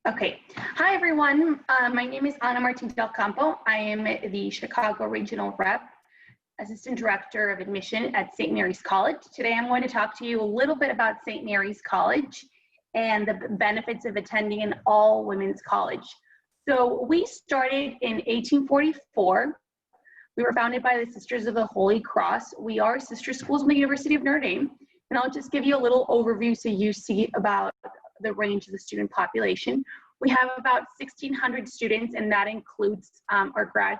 Okay. Hi, everyone. My name is Ana Martin del Campo. I am the Chicago Regional Rep, Assistant Director of Admission at St. Mary's College. Today, I'm going to talk to you a little bit about St. Mary's College and the benefits of attending an all-women's college. So we started in 1844. We were founded by the Sisters of the Holy Cross. We are sister schools in the University of Notre Dame. And I'll just give you a little overview so you see about the range of the student population. We have about 1,600 students, and that includes our grad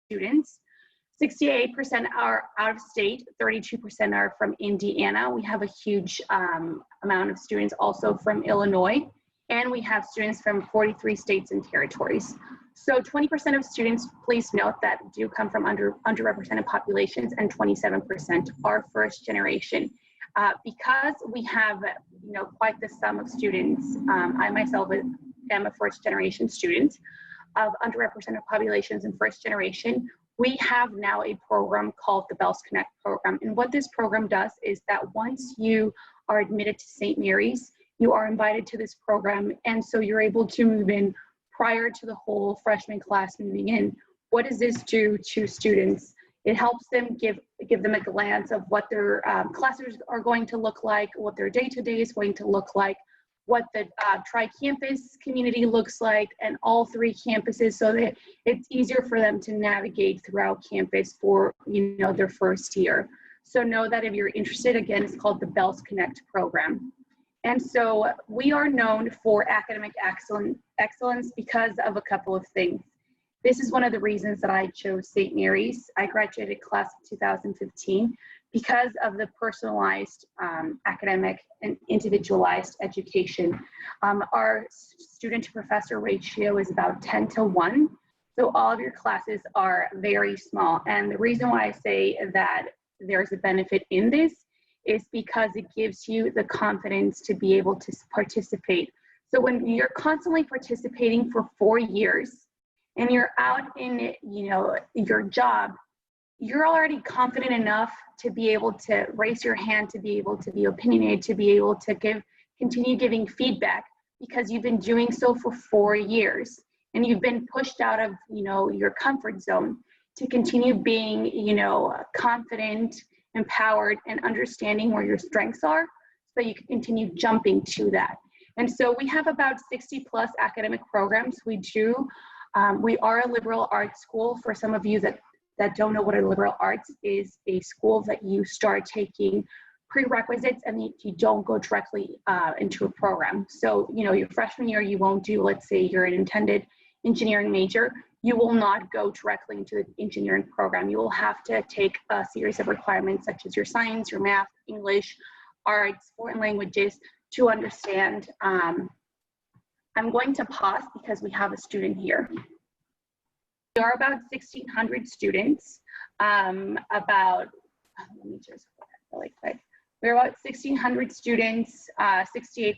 students. 68% are out of state, 32% are from Indiana. We have a huge amount of students also from Illinois, and we have students from 43 states and territories. So 20% of students, please note, that do come from underrepresented populations, and 27% are first generation. Because we have, quite the sum of students, I myself am a first generation student of underrepresented populations and first generation. We have now a program called the Bells Connect program. And what this program does is that once you are admitted to St. Mary's, you are invited to this program. And so you're able to move in prior to the whole freshman class moving in. What does this do to students? It helps them give them a glance of what their classes are going to look like, what their day-to-day is going to look like, what the tri-campus community looks like, and all three campuses, so that it's easier for them to navigate throughout campus for their first year. So know that if you're interested, again, it's called the Bells Connect program. And so we are known for academic excellence because of a couple of things. This is one of the reasons that I chose St. Mary's. I graduated class of 2015 because of the personalized academic and individualized education. Our student to professor ratio is about 10-to-1. So all of your classes are very small. And the reason why I say that there's a benefit in this is because it gives you the confidence to be able to participate. So when you're constantly participating for 4 years, and you're out in, your job, you're already confident enough to be able to raise your hand, to be able to be opinionated, to be able to continue giving feedback, because you've been doing so for 4 years, and you've been pushed out of, your comfort zone to continue being, confident, empowered, and understanding where your strengths are, so you can continue jumping to that. And so we have about 60+ academic programs. We are a liberal arts school. For some of you that don't know what a liberal arts is, a school that you start taking prerequisites and you don't go directly into a program. So, your freshman year, you won't do, let's say you're an intended engineering major, you will not go directly into the engineering program. You will have to take a series of requirements such as your science, your math, English, arts, foreign languages to understand. I'm going to pause because we have a student here. We are about 1,600 students, let me just go really quick. We're about 1,600 students, 68%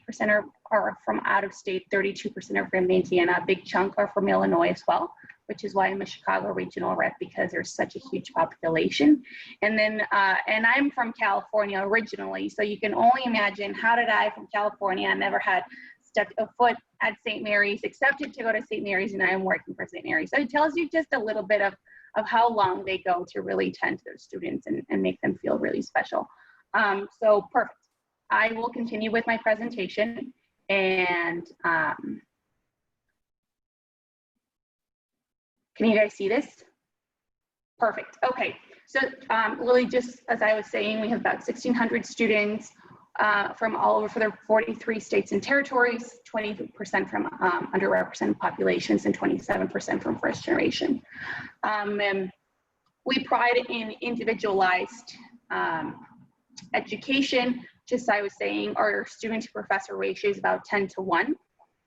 are from out of state, 32% are from Indiana, a big chunk are from Illinois as well, which is why I'm a Chicago regional rep, because there's such a huge population. And then, and I'm from California originally, so you can only imagine, how did I from California, never had stepped a foot at St. Mary's, accepted to go to St. Mary's, and I am working for St. Mary's. So it tells you just a little bit of how long they go to really tend to their students and make them feel really special. So perfect. I will continue with my presentation, and can you guys see this? Perfect. Okay. So Lily, just as I was saying, we have about 1,600 students from all over for their 43 states and territories, 20% from underrepresented populations, and 27% from first generation. And we pride in individualized education. Just as I was saying, our student to professor ratio is about 10-to-1,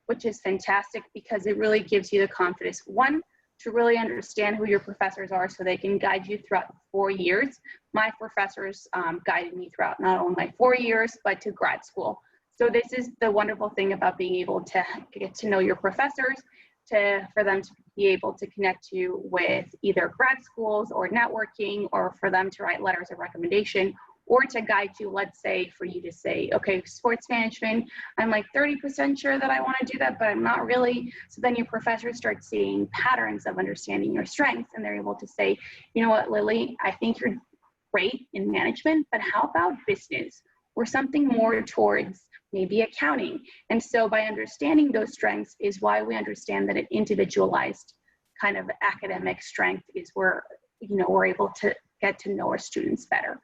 which is fantastic because it really gives you the confidence, one, to really understand who your professors are so they can guide you throughout 4 years. My professors guided me throughout not only my 4 years, but to grad school. So this is the wonderful thing about being able to get to know your professors, for them to be able to connect you with either grad schools or networking, or for them to write letters of recommendation, or to guide you, let's say, for you to say, okay, sports management, I'm like 30% sure that I want to do that, but I'm not really. So then your professors start seeing patterns of understanding your strengths, and they're able to say, you know what, Lily, I think you're great in management, but how about business or something more towards maybe accounting? And so by understanding those strengths is why we understand that an individualized kind of academic strength is where, you know, we're able to get to know our students better.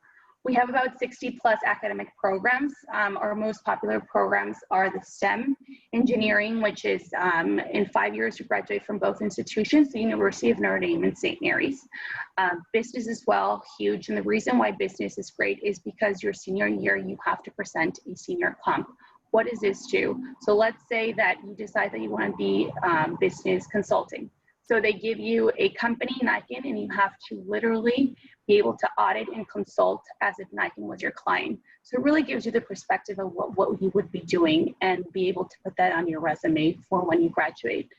We have about 60 plus academic programs. Our most popular programs are the STEM engineering, which is in 5 years you graduate from both institutions, the University of Notre Dame and St. Mary's. Business as well, huge. And the reason why business is great is because your senior year, you have to present a senior comp. What does this do? So let's say that you decide that you want to be business consulting. So they give you a company, Nikon, and you have to literally be able to audit and consult as if Nikon was your client. So it really gives you the perspective of what you would be doing and be able to put that on your resume for when you graduate.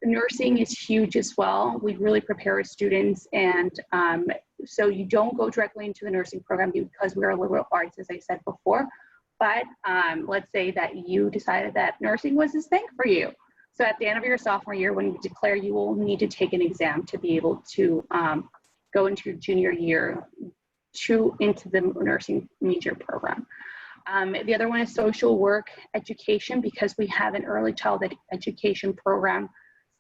Nursing is huge as well. We really prepare our students, and so you don't go directly into the nursing program because we're a liberal arts, as I said before, but let's say that you decided that nursing was this thing for you. So at the end of your sophomore year, when you declare, you will need to take an exam to be able to go into your junior year into the nursing major program. The other one is social work education, because we have an early childhood education program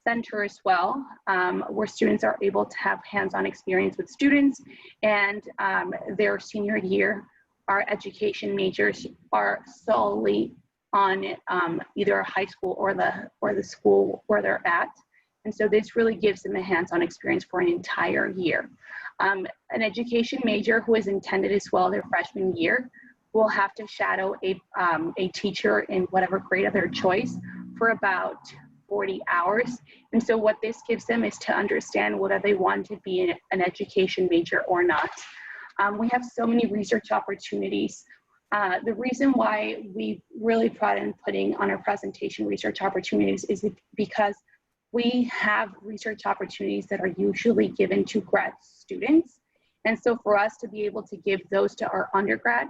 center as well, where students are able to have hands-on experience with students, and their senior year, our education majors are solely on either a high school or the school where they're at. And so this really gives them a hands-on experience for an entire year. An education major who is intended as well their freshman year will have to shadow a teacher in whatever grade of their choice for about 40 hours. And so what this gives them is to understand whether they want to be an education major or not. We have so many research opportunities. The reason why we really pride in putting on our presentation research opportunities is because we have research opportunities that are usually given to grad students. And so for us to be able to give those to our undergrad,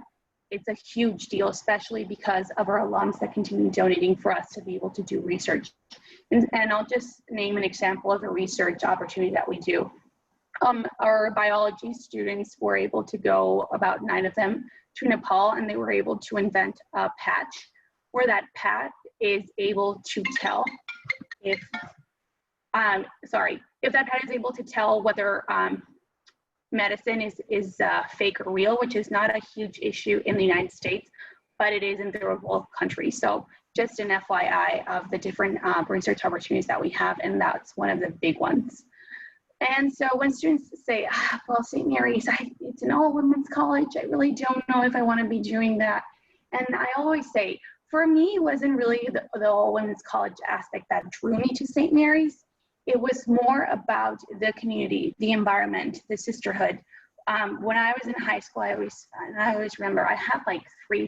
it's a huge deal, especially because of our alums that continue donating for us to be able to do research. And I'll just name an example of a research opportunity that we do. Our biology students were able to go, about 9 of them, to Nepal, and they were able to invent a patch where that patch is able to tell if that patch is able to tell whether medicine is fake or real, which is not a huge issue in the United States, but it is in third world countries. So just an FYI of the different research opportunities that we have, and that's one of the big ones. And so when students say, well, St. Mary's, it's an all-women's college, I really don't know if I want to be doing that. And I always say, for me, it wasn't really the all-women's college aspect that drew me to St. Mary's. It was more about the community, the environment, the sisterhood. When I was in high school, I always remember I had like 3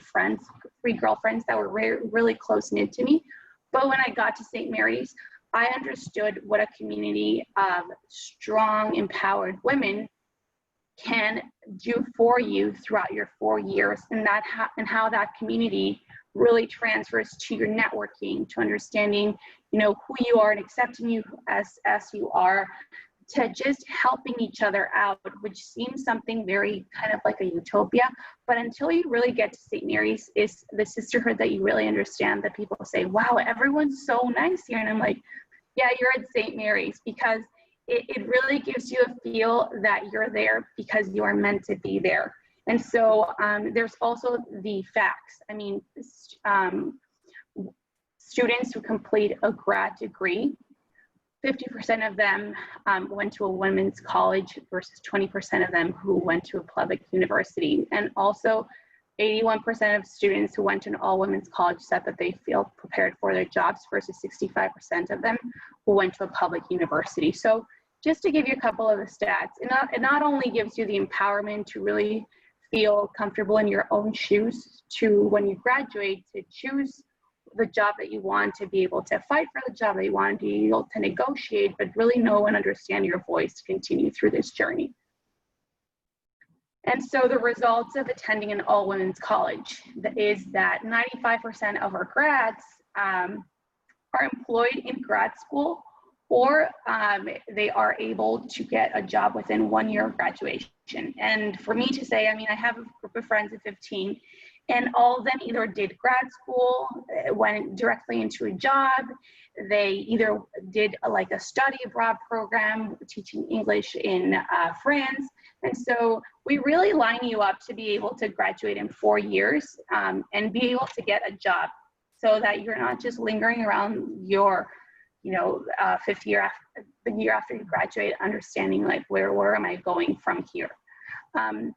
girlfriends that were really close-knit to me. But when I got to St. Mary's, I understood what a community of strong, empowered women can do for you throughout your 4 years, and how that community really transfers to your networking, to understanding, you know, who you are and accepting you as you are, to just helping each other out, which seems something very kind of like a utopia. But until you really get to St. Mary's, is the sisterhood that you really understand, that people say, wow, everyone's so nice here. And I'm like, yeah, you're at St. Mary's, because it really gives you a feel that you're there because you are meant to be there. And so there's also the facts. I mean, students who complete a grad degree, 50% of them went to a women's college versus 20% of them who went to a public university. And also 81% of students who went to an all-women's college said that they feel prepared for their jobs versus 65% of them who went to a public university. So just to give you a couple of the stats, it not only gives you the empowerment to really feel comfortable in your own shoes, to when you graduate, to choose the job that you want, to be able to fight for the job that you want, to be able to negotiate, but really know and understand your voice to continue through this journey. And so the results of attending an all-women's college is that 95% of our grads are employed in grad school, or they are able to get a job within 1 year of graduation. And for me to say, I mean, I have a group of friends of 15, and all of them either did grad school, went directly into a job, they either did like a study abroad program teaching English in France. And so we really line you up to be able to graduate in 4 years and be able to get a job, so that you're not just lingering around your, fifth year after, the year after you graduate, understanding like where am I going from here. And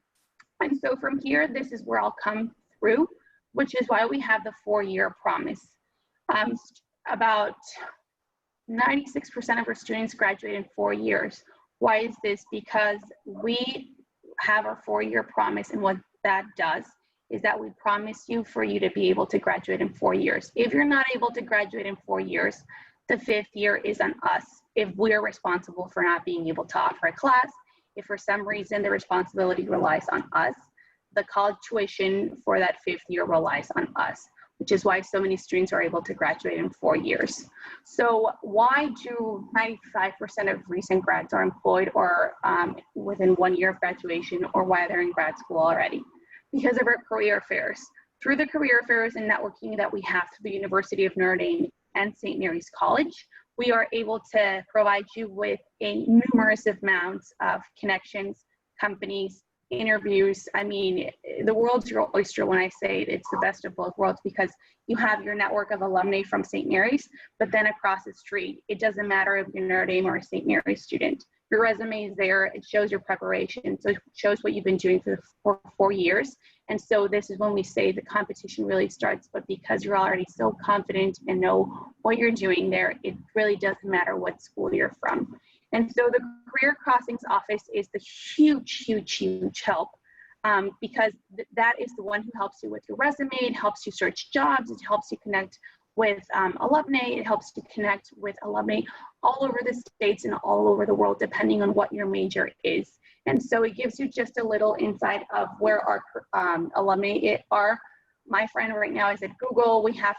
so from here, this is where I'll come through, which is why we have the 4-year promise. About 96% of our students graduate in 4 years. Why is this? Because we have our 4-year promise, and what that does is that we promise you for you to be able to graduate in 4 years. If you're not able to graduate in 4 years, the 5th year is on us. If we're responsible for not being able to offer a class, if for some reason the responsibility relies on us, the college tuition for that 5th year relies on us, which is why so many students are able to graduate in 4 years. So why do 95% of recent grads are employed or within 1 year of graduation, or why they're in grad school already? Because of our career fairs. Through the career fairs and networking that we have through the University of Notre Dame and St. Mary's College, we are able to provide you with a numerous amounts of connections, companies, interviews. I mean, the world's your oyster when I say it's the best of both worlds, because you have your network of alumni from St. Mary's, but then across the street, it doesn't matter if you're Notre Dame or a St. Mary's student. Your resume is there, it shows your preparation, so it shows what you've been doing for 4 years. And so this is when we say the competition really starts, but because you're already so confident and know what you're doing there, it really doesn't matter what school you're from. And so the Career Crossings office is the huge, huge, huge help, because that is the one who helps you with your resume, it helps you search jobs, it helps you connect with alumni, it helps you connect with alumni all over the states and all over the world, depending on what your major is. And so it gives you just a little insight of where our alumni are. My friend right now is at Google. We have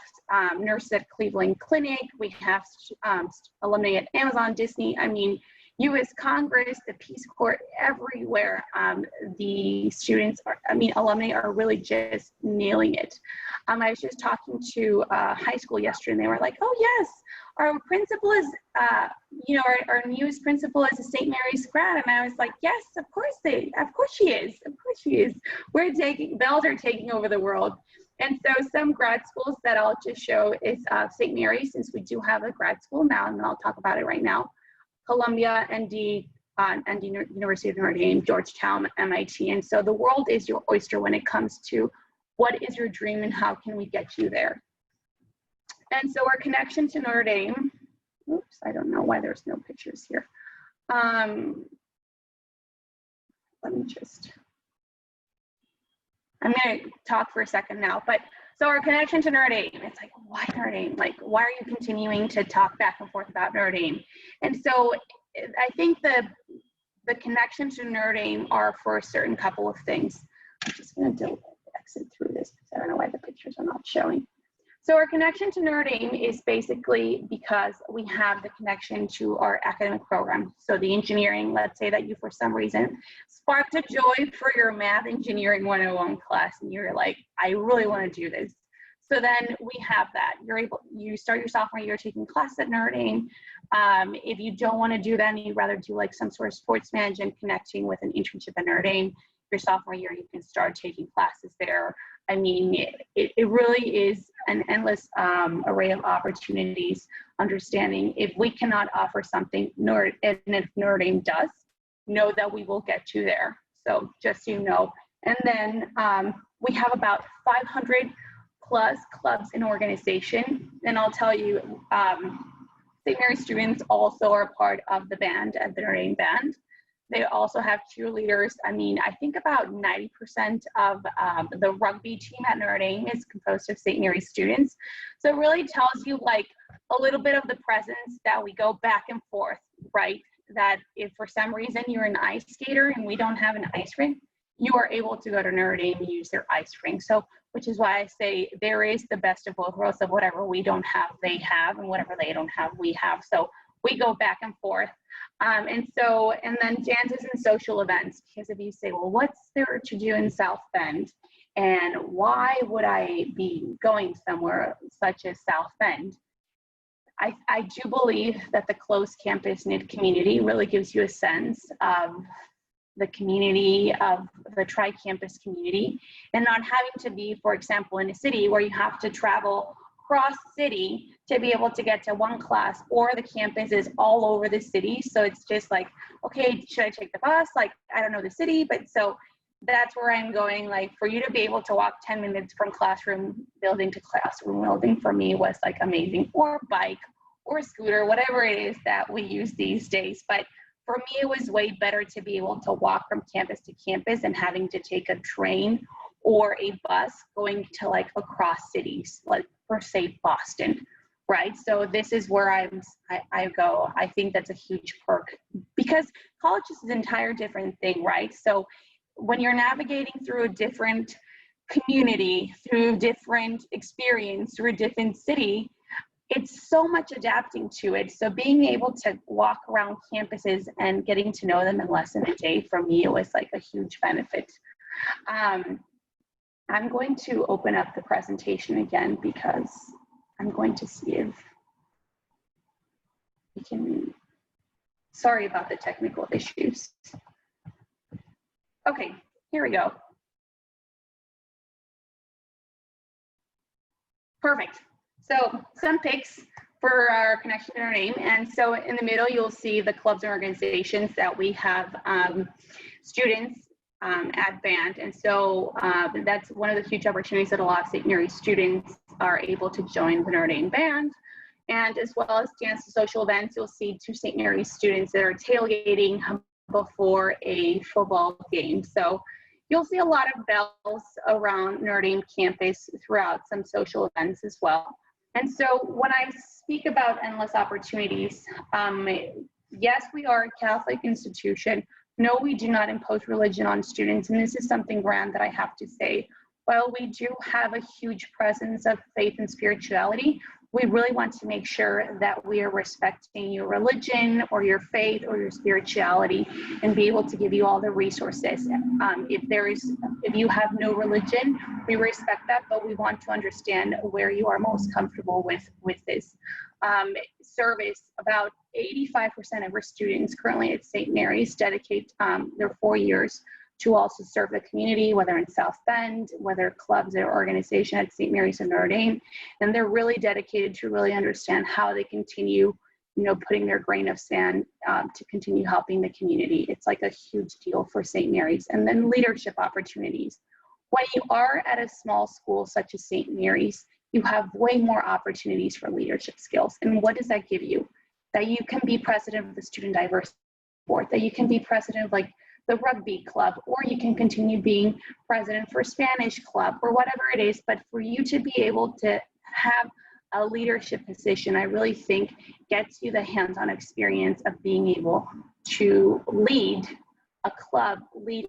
nurses at Cleveland Clinic. We have alumni at Amazon, Disney. I mean, U.S. Congress, the Peace Corps, everywhere. The students are, alumni are really just nailing it. I was just talking to high school yesterday, and they were like, "Oh yes, our principal is, our newest principal is a St. Mary's grad." And I was like, "Yes, of course she is. Bells are taking over the world." And so some grad schools that I'll just show is St. Mary's, since we do have a grad school now, and I'll talk about it right now. Columbia, ND University of Notre Dame, Georgetown, MIT. And so the world is your oyster when it comes to what is your dream and how can we get you there. And so our connection to Notre Dame, oops, I don't know why there's no pictures here. Let me just, I'm gonna talk for a second now, but so our connection to Notre Dame, it's like, why Notre Dame? Like, why are you continuing to talk back and forth about Notre Dame? And so I think the connections to Notre Dame are for a certain couple of things. I'm just gonna exit through this because I don't know why the pictures are not showing. So our connection to Notre Dame is basically because we have the connection to our academic program. So the engineering, let's say that you, for some reason, sparked a joy for your math engineering 101 class, and you're like, I really want to do this. So then we have that. You start your sophomore year taking classes at Notre Dame. If you don't want to do that and you'd rather do like some sort of sports management connecting with an internship at Notre Dame, your sophomore year, you can start taking classes there. I mean, it really is an endless array of opportunities, understanding if we cannot offer something, and if Notre Dame does, know that we will get you there. So just so you know. And then we have about 500 plus clubs in organization. And I'll tell you, St. Mary's students also are part of the band at the Notre Dame band. They also have cheerleaders. I mean, I think about 90% of the rugby team at Notre Dame is composed of St. Mary's students. So it really tells you like a little bit of the presence that we go back and forth, right? That if for some reason you're an ice skater and we don't have an ice rink, you are able to go to Notre Dame and use their ice rink. So, which is why I say there is the best of both worlds, of whatever we don't have, they have, and whatever they don't have, we have. So we go back and forth. And then dances and social events, because if you say, well, what's there to do in South Bend? And why would I be going somewhere such as South Bend? I do believe that the closed campus knit community really gives you a sense of the community, of the tri-campus community, and not having to be, for example, in a city where you have to travel cross city to be able to get to one class, or the campus is all over the city. So it's just like, okay, should I take the bus? Like, I don't know the city, but so that's where I'm going. Like, for you to be able to walk 10 minutes from classroom building to classroom building, for me was like amazing, or bike or scooter, whatever it is that we use these days. But for me, it was way better to be able to walk from campus to campus and having to take a train or a bus going to like across cities, like for say Boston, right? So this is where I go. I think that's a huge perk, because college is an entire different thing, right? So when you're navigating through a different community, through different experience, through a different city, it's so much adapting to it. So being able to walk around campuses and getting to know them in less than a day, for me, it was like a huge benefit. I'm going to open up the presentation again, because I'm going to see if we can, sorry about the technical issues. Okay, here we go. Perfect. So some pics for our connection to our name. And so in the middle, you'll see the clubs and organizations that we have students at band. And so that's one of the huge opportunities that a lot of St. Mary's students are able to join the Notre Dame band. And as well as dance and social events, you'll see 2 St. Mary's students that are tailgating before a football game. So you'll see a lot of bells around Notre Dame campus throughout some social events as well. And so when I speak about endless opportunities, yes, we are a Catholic institution. No, we do not impose religion on students. And this is something grand that I have to say. While we do have a huge presence of faith and spirituality, we really want to make sure that we are respecting your religion or your faith or your spirituality, and be able to give you all the resources. If you have no religion, we respect that, but we want to understand where you are most comfortable with this. Service, about 85% of our students currently at St. Mary's dedicate their 4 years to also serve the community, whether in South Bend, whether clubs or organization at St. Mary's and Notre Dame. And they're really dedicated to really understand how they continue, putting their grain of sand to continue helping the community. It's like a huge deal for St. Mary's. And then leadership opportunities. When you are at a small school such as St. Mary's, you have way more opportunities for leadership skills. And what does that give you? That you can be president of the Student Diversity Board, that you can be president of like the rugby club, or you can continue being president for Spanish club, or whatever it is. But for you to be able to have a leadership position, I really think gets you the hands-on experience of being able to lead a club, lead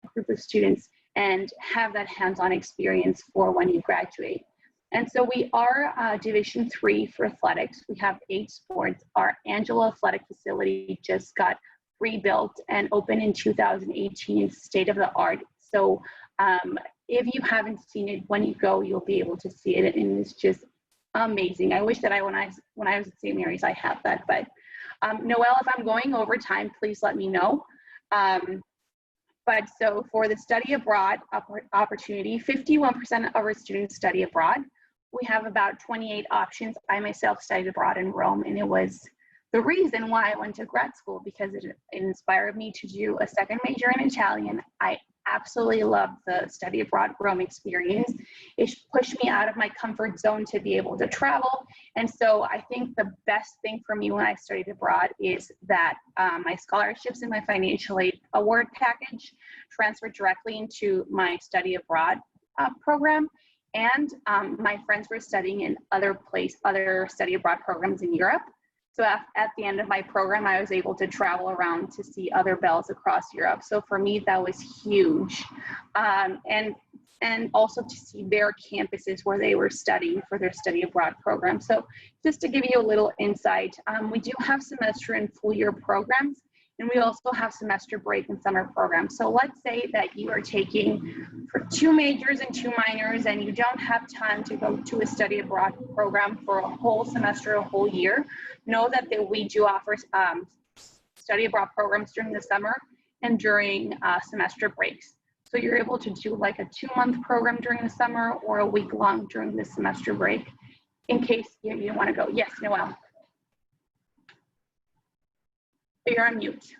a group of students, and have that hands-on experience for when you graduate. And so we are Division III for athletics. We have 8 sports. Our Angela Athletic Facility just got rebuilt and opened in 2018. It's state of the art. So if you haven't seen it, when you go, you'll be able to see it, and it's just amazing. I wish that when I was at St. Mary's, I had that. But Noelle, if I'm going over time, please let me know. But so for the study abroad opportunity, 51% of our students study abroad. We have about 28 options. I myself studied abroad in Rome, and it was the reason why I went to grad school, because it inspired me to do a second major in Italian. I absolutely loved the study abroad Rome experience. It pushed me out of my comfort zone to be able to travel. And so I think the best thing for me when I studied abroad is that my scholarships and my financial aid award package transferred directly into my study abroad program. And my friends were studying in other study abroad programs in Europe. So at the end of my program, I was able to travel around to see other bells across Europe. So for me, that was huge. And also to see their campuses where they were studying for their study abroad program. So just to give you a little insight, we do have semester and full year programs, and we also have semester break and summer programs. So let's say that you are taking for 2 majors and 2 minors, and you don't have time to go to a study abroad program for a whole semester, a whole year. Know that we do offer study abroad programs during the summer and during semester breaks. So you're able to do like a 2-month program during the summer or a week long during the semester break in case you want to go. Yes, Noelle. You're on mute.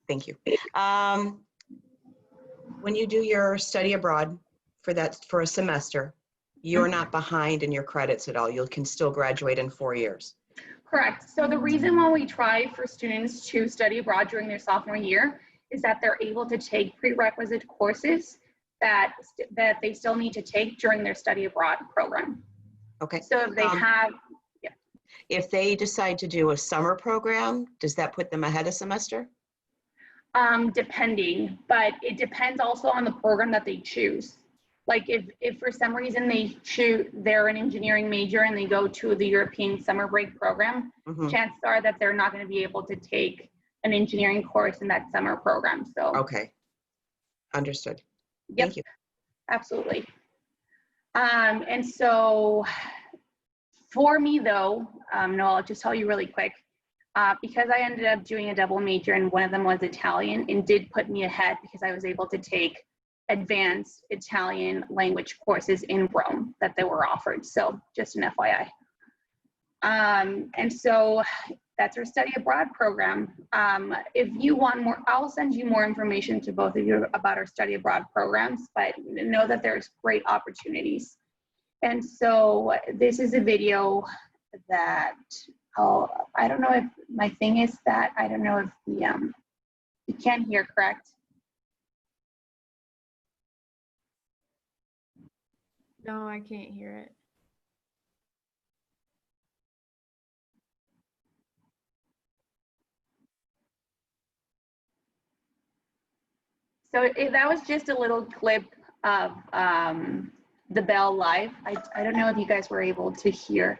Thank you. When you do your study abroad for a semester, you're not behind in your credits at all. You can still graduate in 4 years. Correct. So the reason why we try for students to study abroad during their sophomore year is that they're able to take prerequisite courses that they still need to take during their study abroad program. Okay. So if they have, yeah. If they decide to do a summer program, does that put them ahead a semester? Depending, but it depends also on the program that they choose. Like if for some reason they're an engineering major and they go to the European summer break program, chances are that they're not going to be able to take an engineering course in that summer program. So okay, understood. Yep, thank you. Absolutely. And so for me though, no, I'll just tell you really quick, because I ended up doing a double major and one of them was Italian, and did put me ahead because I was able to take advanced Italian language courses in Rome that they were offered. So just an FYI. And so that's our study abroad program. If you want more, I'll send you more information to both of you about our study abroad programs, but know that there's great opportunities. And so this is a video that, I don't know if my thing is that, I don't know if the, you can't hear, correct? No, I can't hear it. So that was just a little clip of the Bell Live. I don't know if you guys were able to hear,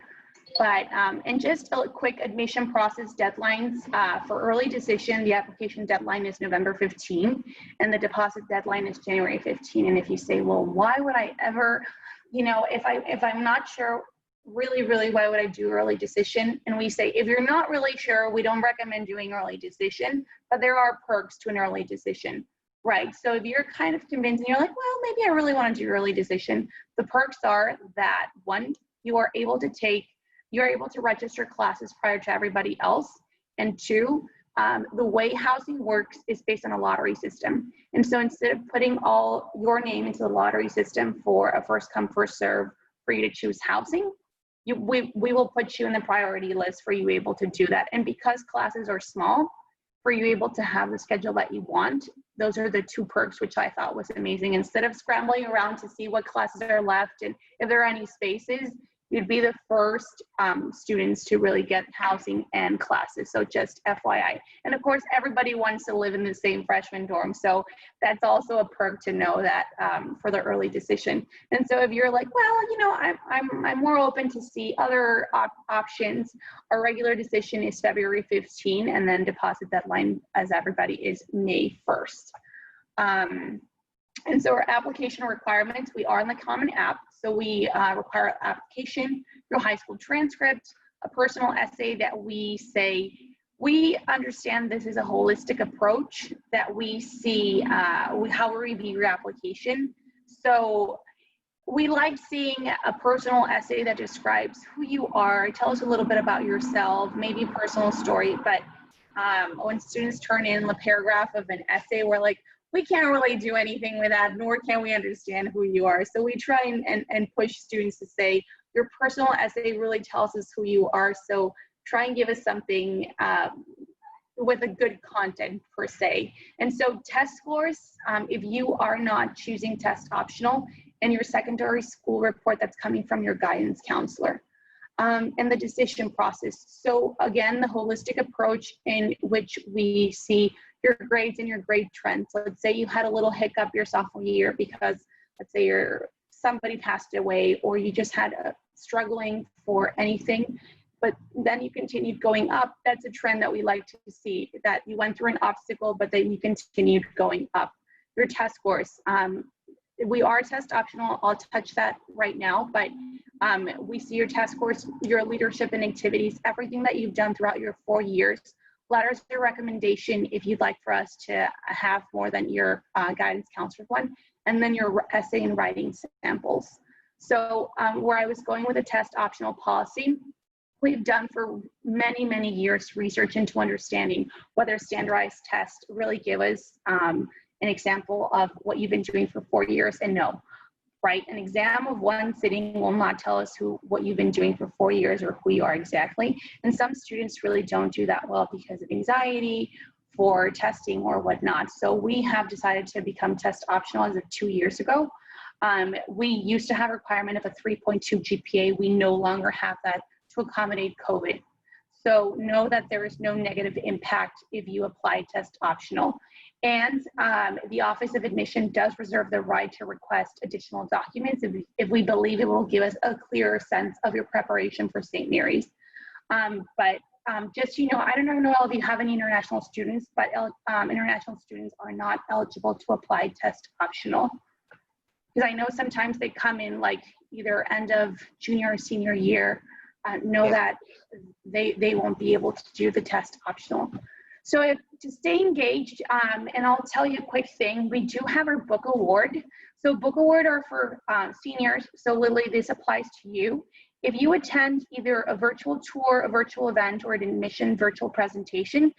but and just a quick admission process deadlines for early decision. The application deadline is November 15, and the deposit deadline is January 15. And if you say, well, why would I ever, you know, if I'm not sure, really, why would I do early decision? And we say, if you're not really sure, we don't recommend doing early decision, but there are perks to an early decision. Right, so if you're kind of convinced and you're like, well, maybe I really want to do early decision, the perks are that 1, you're able to register classes prior to everybody else, and 2, the way housing works is based on a lottery system. And so instead of putting all your name into the lottery system for a first come, first serve for you to choose housing, we will put you in the priority list for you able to do that. And because classes are small, for you able to have the schedule that you want, those are the 2 perks, which I thought was amazing. Instead of scrambling around to see what classes are left and if there are any spaces, you'd be the first students to really get housing and classes. So just FYI. And of course, everybody wants to live in the same freshman dorm. So that's also a perk to know that for the early decision. And so if you're like, well, you know, I'm more open to see other options, our regular decision is February 15, and then deposit deadline, as everybody, is May 1st. And so our application requirements, we are in the Common App. So we require application, your high school transcript, a personal essay that we say, we understand this is a holistic approach that we see how we review your application. So we like seeing a personal essay that describes who you are, tell us a little bit about yourself, maybe a personal story, but when students turn in the paragraph of an essay, we're like, we can't really do anything with that, nor can we understand who you are. So we try and push students to say, your personal essay really tells us who you are, so try and give us something with a good content per se. And so test scores, if you are not choosing test optional, and your secondary school report that's coming from your guidance counselor. And the decision process. So again, the holistic approach in which we see your grades and your grade trends. Let's say you had a little hiccup your sophomore year because let's say somebody passed away, or you just had a struggling for anything, but then you continued going up. That's a trend that we like to see, that you went through an obstacle, but then you continued going up. Your test scores. We are test optional. I'll touch that right now, but we see your test scores, your leadership and activities, everything that you've done throughout your 4 years. Letters of recommendation if you'd like for us to have more than your guidance counselor one, and then your essay and writing samples. So where I was going with a test optional policy, we've done for many, many years research into understanding whether standardized tests really give us an example of what you've been doing for 4 years, and no, right? An exam of one sitting will not tell us what you've been doing for 4 years or who you are exactly. And some students really don't do that well because of anxiety, for testing or whatnot. So we have decided to become test optional as of 2 years ago. We used to have a requirement of a 3.2 GPA. We no longer have that to accommodate COVID. So know that there is no negative impact if you apply test optional. And the Office of Admission does reserve the right to request additional documents if we believe it will give us a clearer sense of your preparation for St. Mary's. But just so you know, I don't know if you have any international students, but international students are not eligible to apply test optional. Because I know sometimes they come in like either end of junior or senior year, that they won't be able to do the test optional. So to stay engaged, and I'll tell you a quick thing, we do have our book award. So book award are for seniors. So Lily, this applies to you. If you attend either a virtual tour, a virtual event, or an admission virtual presentation,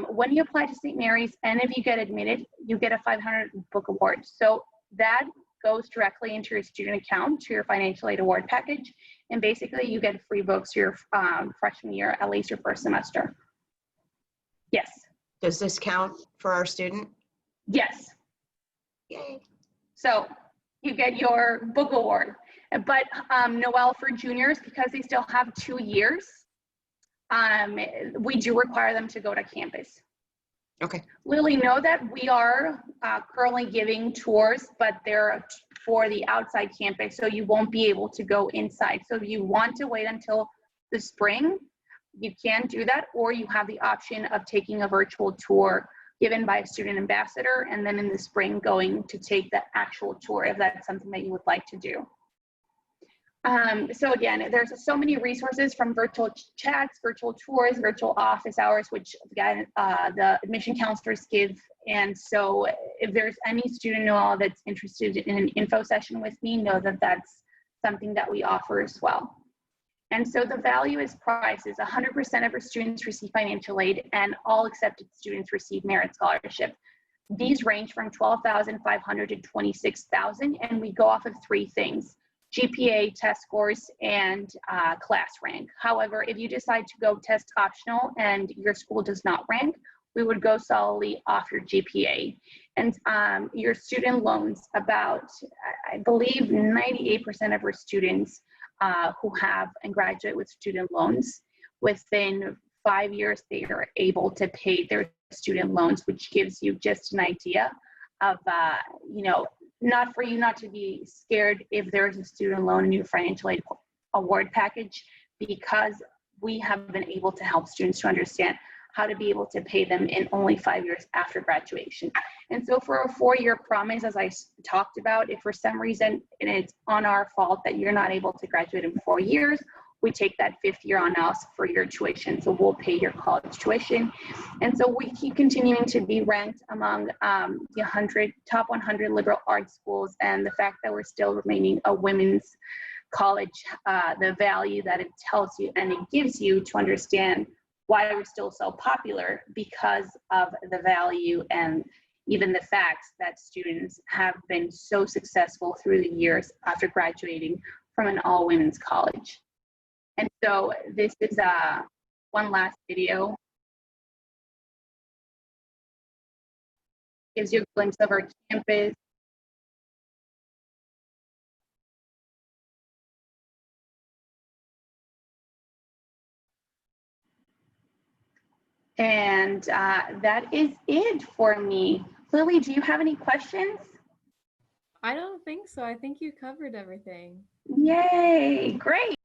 when you apply to St. Mary's, and if you get admitted, you get a 500 book award. So that goes directly into your student account, to your financial aid award package. And basically you get free books your freshman year, at least your first semester. Yes. Does this count for our student? Yes. Yay. So you get your book award. But Noelle, for juniors, because they still have 2 years, we do require them to go to campus. Okay. Lily, know that we are currently giving tours, but they're for the outside campus, so you won't be able to go inside. So if you want to wait until the spring, you can do that, or you have the option of taking a virtual tour given by a student ambassador, and then in the spring going to take the actual tour if that's something that you would like to do. So again, there's so many resources, from virtual chats, virtual tours, virtual office hours, which again, the admission counselors give. And so if there's any student Noelle that's interested in an info session with me, know that that's something that we offer as well. And so the value is prizes. 100% of our students receive financial aid, and all accepted students receive merit scholarship. These range from $12,500 to $26,000, and we go off of 3 things: GPA, test scores, and class rank. However, if you decide to go test optional and your school does not rank, we would go solely off your GPA. And your student loans, about, I believe 98% of our students who have and graduate with student loans, within 5 years, they are able to pay their student loans, which gives you just an idea of, not for you not to be scared if there's a student loan in your financial aid award package, because we have been able to help students to understand how to be able to pay them in only 5 years after graduation. And so for a 4-year promise, as I talked about, if for some reason, and it's on our fault that you're not able to graduate in 4 years, we take that 5th year on us for your tuition. So we'll pay your college tuition. And so we keep continuing to be ranked among the top 100 liberal arts schools. And the fact that we're still remaining a women's college, the value that it tells you and it gives you to understand why we're still so popular, because of the value and even the facts that students have been so successful through the years after graduating from an all-women's college. And so this is one last video. Gives you a glimpse of our campus. And that is it for me. Lily, do you have any questions? I don't think so. I think you covered everything. Yay, great.